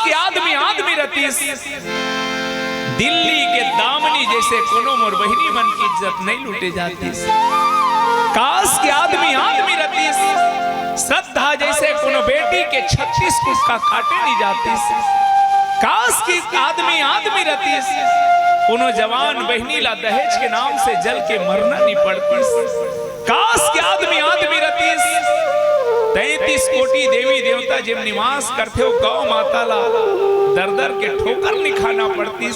के आदमी आदमी रतीस दिल्ली के दामनी जैसे कोनो मोर बहिनी मन की इज्जत नहीं लूटे जाती। काश के आदमी आदमी रतीस श्रद्धा जैसे कोनो बेटी के 36 कुछ का काटे नहीं जाती। काश की आदमी आदमी रतीस कोनो जवान बहनी ला दहेज के नाम से जल के मरना नहीं पड़ती। काश के आदमी आदमी रतीस 33 कोटि देवी देवता जिम निवास करते हो गौ माता ला दर दर के ठोकर नहीं खाना पड़ती।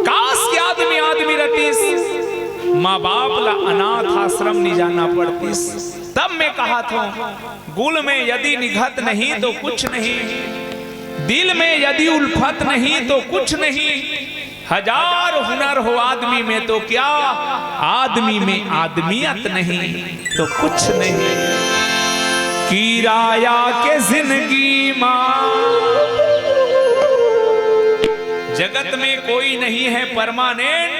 काश के आदमी आदमी रतीस माँ बाप ला अनाथ आश्रम नहीं जाना पड़ती। तब मैं कहा था गुल में यदि निघत नहीं तो कुछ नहीं, दिल में यदि उल्फत नहीं तो कुछ नहीं, हजार हुनर हो आदमी में तो क्या, आदमी में आदमियत नहीं तो कुछ नहीं। किराया के जिंदगी मां जगत में कोई नहीं है परमानेंट,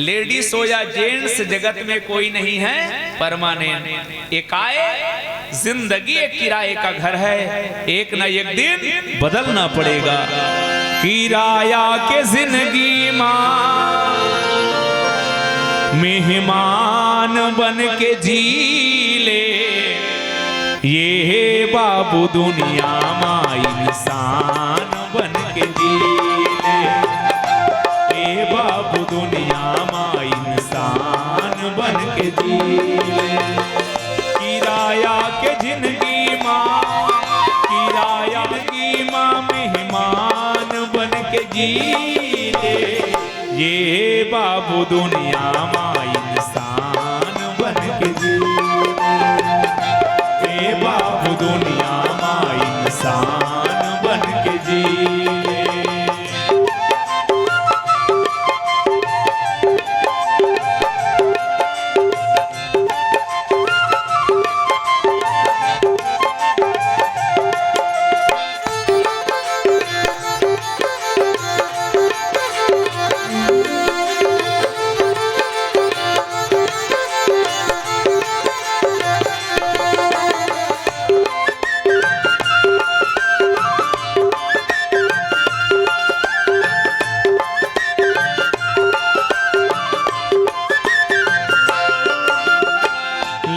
लेडीज हो या जेंट्स जगत में कोई नहीं है परमानेंट। एकाए जिंदगी एक किराए का घर है, एक ना एक दिन बदलना पड़ेगा। किराया के जिंदगी मां मेहमान बन के जी ले, ये बाबू दुनिया मां इंसान बन के जी ले, ये बाबू दुनिया मां इंसान बन के जी ले। किराया के जिंदगी मां, किराया की मां मेहमान बन के जी ले, ये बाबू दुनिया मां इंसान बन के जी ले, ये बाबू दुनिया मां इंसान बन के जी ले।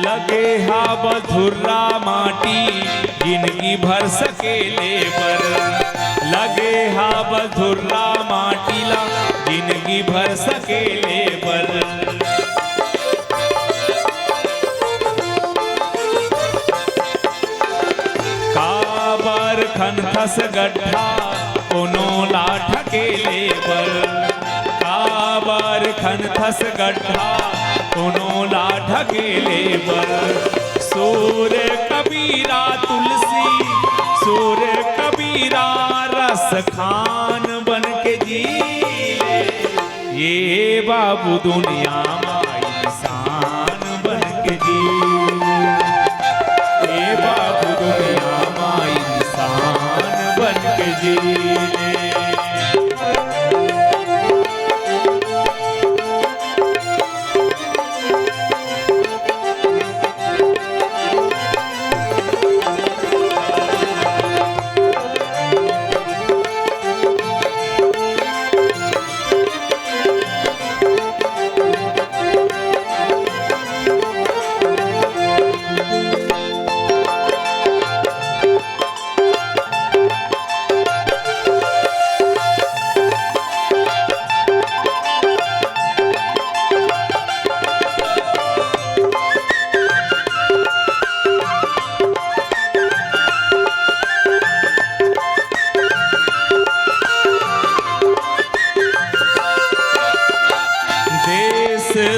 लगे हा बधुर्रा माटी जिंदगी भर सकेले पर, लगे हा बधुर्रा माटी ला जिंदगी भर सकेले पर। काबर खनखस गड्ढा कोनो ला ठकेले पर, काबर खनखस गड्ढा कोनो ला ढकेले पर। सूर कबीरा तुलसी, सूर कबीरा रस खान बन के जी ले, ये बाबू दुनिया मां इंसान बन के जी ले, ये बाबू दुनिया मां इंसान बन के जी ले।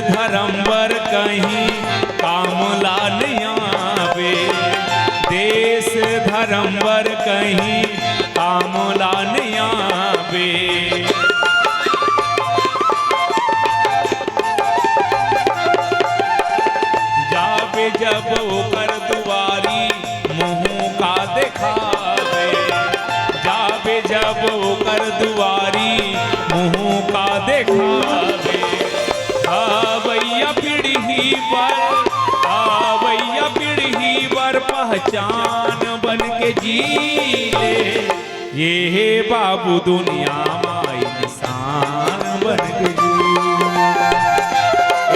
धर्मवर कहीं काम ला नहीं आवे, देश धर्मवर कहीं काम ला नहीं आवे। जावे जब ओकर दुआरी मुँह का दिखावे, जावे जब ओकर दुआरी मुँह का दिखावे। आवैया पीढ़ी पर, आवैया पीढ़ी पर पहचान बन के जी ले, ये बाबू दुनिया में इंसान बन के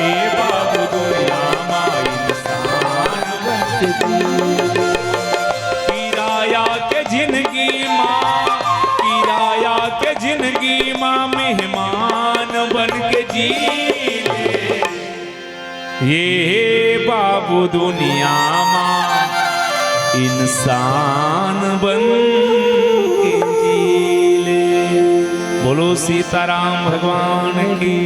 ये बाबू दुनिया में इंसान बन के किराया के जिंदगी माँ मेहमान बन के जी ये बाबू दुनिया माँ इंसान बन के जी ले। बोलो सीताराम भगवान की।